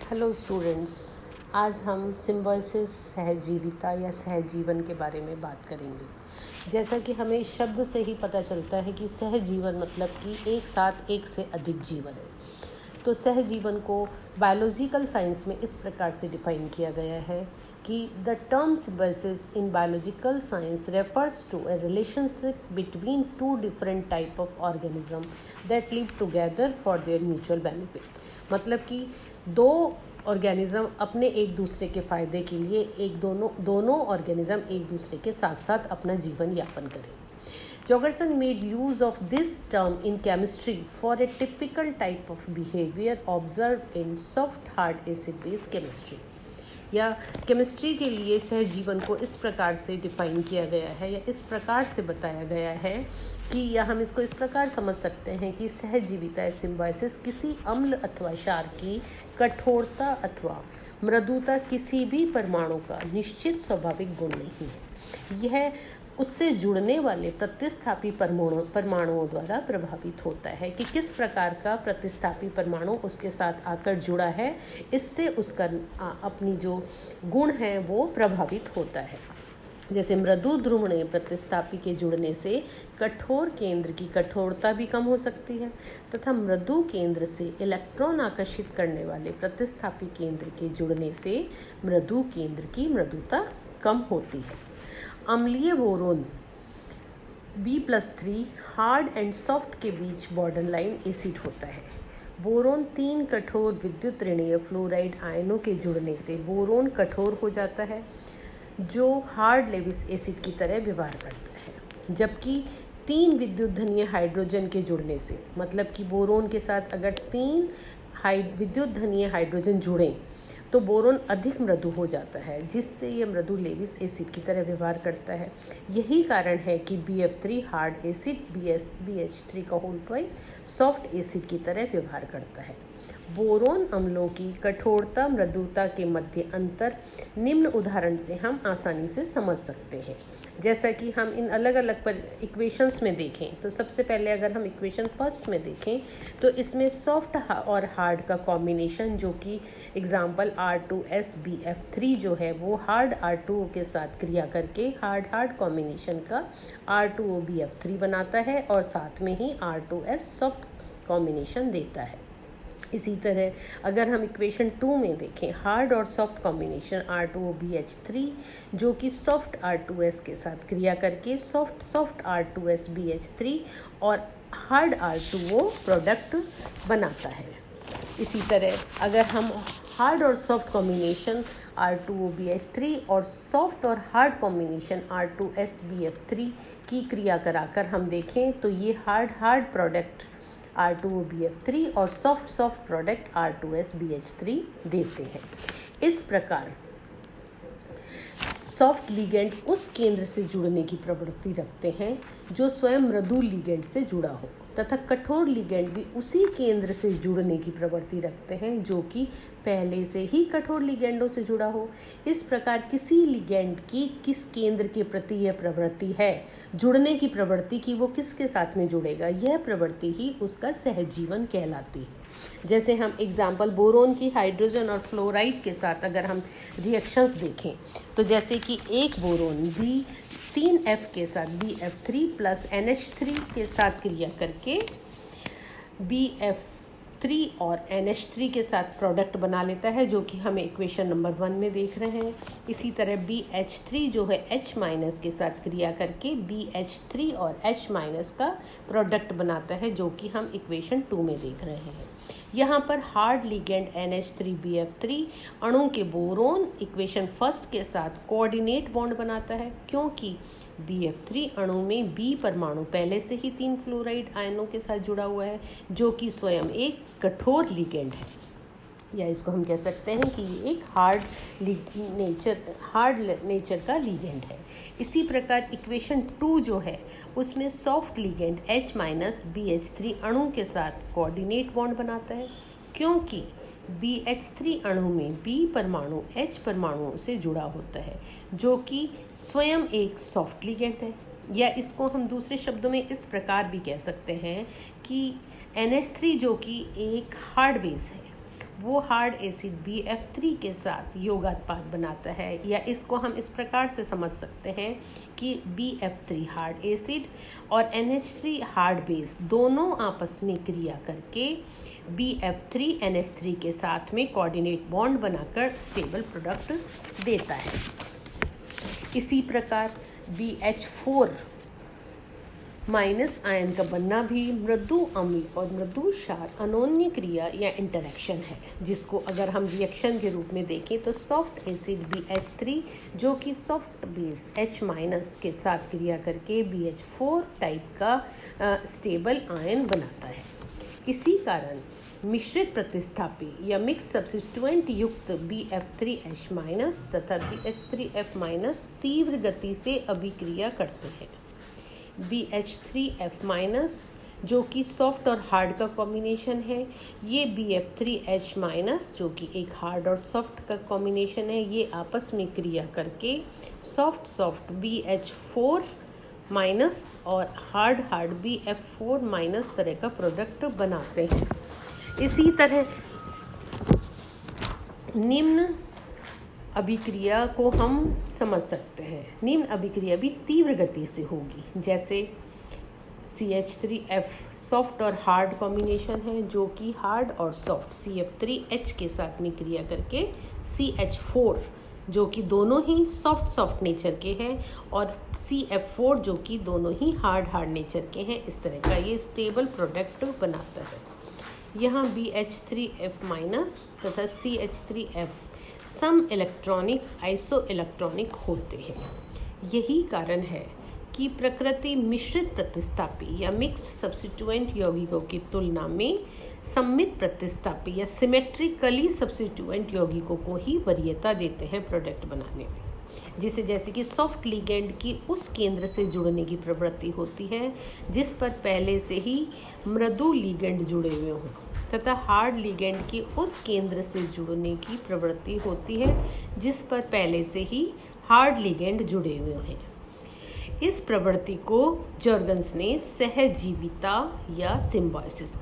Hello students, आज हम symbiosis सहजीविता या सहजीवन के बारे में बात करेंगे। जैसा कि हमें इस शब्द से ही पता चलता है कि सहजीवन मतलब कि एक साथ एक से अधिक जीवन है। तो सहजीवन को बायोलॉजिकल साइंस में इस प्रकार से डिफाइन किया गया है कि the term symbiosis in biological science refers to a relationship between two different type of organism that live together for their mutual benefit. मतलब कि दो ऑर्गेनिज्म अपने एक दूसरे के फ़ायदे के लिए दोनों ऑर्गेनिज्म एक दूसरे के साथ साथ अपना जीवन यापन करें। Jorgensen made use of this term in chemistry for a typical type of behavior observed in soft hard acid base chemistry। या केमिस्ट्री के लिए सहजीवन को इस प्रकार से डिफाइन किया गया है या इस प्रकार से बताया गया है कि या हम इसको इस प्रकार समझ सकते हैं कि सहजीविता सिम्बायोसिस किसी अम्ल अथवा क्षार की कठोरता अथवा मृदुता किसी भी परमाणु का निश्चित स्वाभाविक गुण नहीं है। यह उससे जुड़ने वाले प्रतिस्थापी परमाणुओं द्वारा प्रभावित होता है कि किस प्रकार का प्रतिस्थापी परमाणु उसके साथ आकर जुड़ा है, इससे उसका अपनी जो गुण है वो प्रभावित होता है। जैसे मृदु ध्रुवणीय प्रतिस्थापी के जुड़ने से कठोर केंद्र की कठोरता भी कम हो सकती है तथा मृदु केंद्र से इलेक्ट्रॉन आकर्षित करने वाले प्रतिस्थापी केंद्र के जुड़ने से मृदु केंद्र की मृदुता कम होती है। अम्लीय boron B+3 hard and soft के बीच बॉर्डर लाइन एसिड होता है। बोरोन 3 कठोर विद्युत ऋणीय फ्लोराइड आयनों के जुड़ने से बोरोन कठोर हो जाता है जो हार्ड लेविस एसिड की तरह व्यवहार करता है, जबकि 3 विद्युत धनीय हाइड्रोजन के जुड़ने से, मतलब कि बोरोन के साथ अगर 3 विद्युत धनीय हाइड्रोजन जुड़ें तो बोरोन अधिक मृदु हो जाता है, जिससे यह मृदु लेविस एसिड की तरह व्यवहार करता है। यही कारण है कि BF3 हार्ड एसिड BH3 का होल ट्वाइस सॉफ्ट एसिड की तरह व्यवहार करता है। बोरोन अम्लों की कठोरता मृदुता के मध्य अंतर निम्न उदाहरण से हम आसानी से समझ सकते हैं। जैसा कि हम इन अलग अलग पर इक्वेशंस में देखें तो सबसे पहले अगर हम इक्वेशन फर्स्ट में देखें तो इसमें सॉफ्ट और हार्ड का कॉम्बिनेशन, जो कि एग्जाम्पल R2SBF3 जो है वो हार्ड R2O के साथ क्रिया करके हार्ड कॉम्बिनेशन का R2OBF3 बनाता है और साथ में ही R2S सॉफ्ट कॉम्बिनेशन देता है। इसी तरह अगर हम इक्वेशन 2 में देखें हार्ड और सॉफ्ट कॉम्बिनेशन R2OBH3 जो कि सॉफ्ट R2S के साथ क्रिया करके सॉफ्ट R2SBH3 और हार्ड R2O प्रोडक्ट बनाता है। इसी तरह अगर हम हार्ड और सॉफ्ट कॉम्बिनेशन R2OBH3 और सॉफ्ट और हार्ड कॉम्बिनेशन R2SBF3 की क्रिया कराकर हम देखें तो ये हार्ड प्रोडक्ट R2OBF3 और सॉफ्ट प्रोडक्ट R2SBH3 देते हैं। इस प्रकार सॉफ्ट लिगेंड उस केंद्र से जुड़ने की प्रवृत्ति रखते हैं जो स्वयं मृदु लिगेंड से जुड़ा हो तथा कठोर लिगेंड भी उसी केंद्र से जुड़ने की प्रवृत्ति रखते हैं जो कि पहले से ही कठोर लिगेंडों से जुड़ा हो। इस प्रकार किसी लिगेंड की किस केंद्र के प्रति यह प्रवृत्ति है, जुड़ने की प्रवृत्ति कि वो किसके साथ में जुड़ेगा, यह प्रवृत्ति ही उसका सहजीवन कहलाती है। जैसे हम एग्जाम्पल बोरोन की हाइड्रोजन और फ्लोराइड के साथ अगर हम रिएक्शंस देखें तो जैसे कि एक बोरोन B3F के साथ BF3 + NH3 के साथ क्रिया करके BF3 और NH3 के साथ प्रोडक्ट बना लेता है, जो कि हमें इक्वेशन नंबर 1 में देख रहे हैं। इसी तरह BH3 जो है H- के साथ क्रिया करके BH3 और H- का प्रोडक्ट बनाता है, जो कि हम इक्वेशन 2 में देख रहे हैं। यहाँ पर हार्ड लिगेंड NH3BF3 अणु के बोरोन इक्वेशन फर्स्ट के साथ कोऑर्डिनेट बॉन्ड बनाता है, क्योंकि BF3 अणु में B परमाणु पहले से ही 3 फ्लोराइड आयनों के साथ जुड़ा हुआ है, जो कि स्वयं एक कठोर लिगेंड है, या इसको हम कह सकते हैं कि ये एक हार्ड नेचर का लिगेंड है। इसी प्रकार इक्वेशन 2 जो है उसमें सॉफ्ट लिगेंड H-BH3 अणु के साथ कोऑर्डिनेट बॉन्ड बनाता है, क्योंकि BH3 अणु में B परमाणु H परमाणुओं से जुड़ा होता है, जो कि स्वयं एक सॉफ्ट लिगेंड है। या इसको हम दूसरे शब्दों में इस प्रकार भी कह सकते हैं कि NH3 जो कि एक हार्ड बेस है वो हार्ड एसिड BF3 के साथ योगात्पाद बनाता है, या इसको हम इस प्रकार से समझ सकते हैं कि BF3 हार्ड एसिड और NH3 हार्ड बेस दोनों आपस में क्रिया करके BF3 NH3 के साथ में कोऑर्डिनेट बॉन्ड बनाकर स्टेबल प्रोडक्ट देता है। इसी प्रकार BH4 माइनस आयन का बनना भी मृदु अम्ल और मृदु क्षार अनोन्य क्रिया या इंटरेक्शन है, जिसको अगर हम रिएक्शन के रूप में देखें तो सॉफ्ट एसिड BH3 जो कि सॉफ्ट बेस H माइनस के साथ क्रिया करके BH4 टाइप का स्टेबल आयन बनाता है। इसी कारण मिश्रित प्रतिस्थापी या मिक्स सब्स्टिट्यूएंट युक्त BF3H माइनस तथा BH3F माइनस तीव्र गति से अभिक्रिया करते हैं। BH3F माइनस जो कि सॉफ्ट और हार्ड का कॉम्बिनेशन है, ये BF3H माइनस जो कि एक हार्ड और सॉफ्ट का कॉम्बिनेशन है, ये आपस में क्रिया करके सॉफ्ट BH4 माइनस और हार्ड BF4 माइनस तरह का प्रोडक्ट बनाते हैं। इसी तरह निम्न अभिक्रिया को हम समझ सकते हैं। निम्न अभिक्रिया भी तीव्र गति से होगी, जैसे CH3F सॉफ्ट और हार्ड कॉम्बिनेशन है जो कि हार्ड और सॉफ्ट CF3H के साथ में क्रिया करके CH4 जो कि दोनों ही सॉफ्ट नेचर के हैं और CF4 जो कि दोनों ही हार्ड नेचर के हैं, इस तरह का ये स्टेबल प्रोडक्ट बनाता है। यहाँ BH3F माइनस तथा CH3F सम इलेक्ट्रॉनिक आइसो इलेक्ट्रॉनिक होते हैं। यही कारण है कि प्रकृति मिश्रित प्रतिस्थापी या मिक्स्ड सब्स्टिट्यूएंट यौगिकों की तुलना में सममित प्रतिस्थापी या सिमेट्रिकली सब्स्टिट्यूएंट यौगिकों को ही वरीयता देते हैं प्रोडक्ट बनाने में, जैसे कि सॉफ्ट लिगेंड की उस केंद्र से जुड़ने की प्रवृत्ति होती है जिस पर पहले से ही मृदु लिगेंड जुड़े हुए हों, तथा हार्ड लिगेंड की उस केंद्र से जुड़ने की प्रवृत्ति होती है जिस पर पहले से ही हार्ड लिगेंड जुड़े हुए हैं। इस प्रवृत्ति को जॉर्गन्स ने सहजीविता या सिम्बायोसिस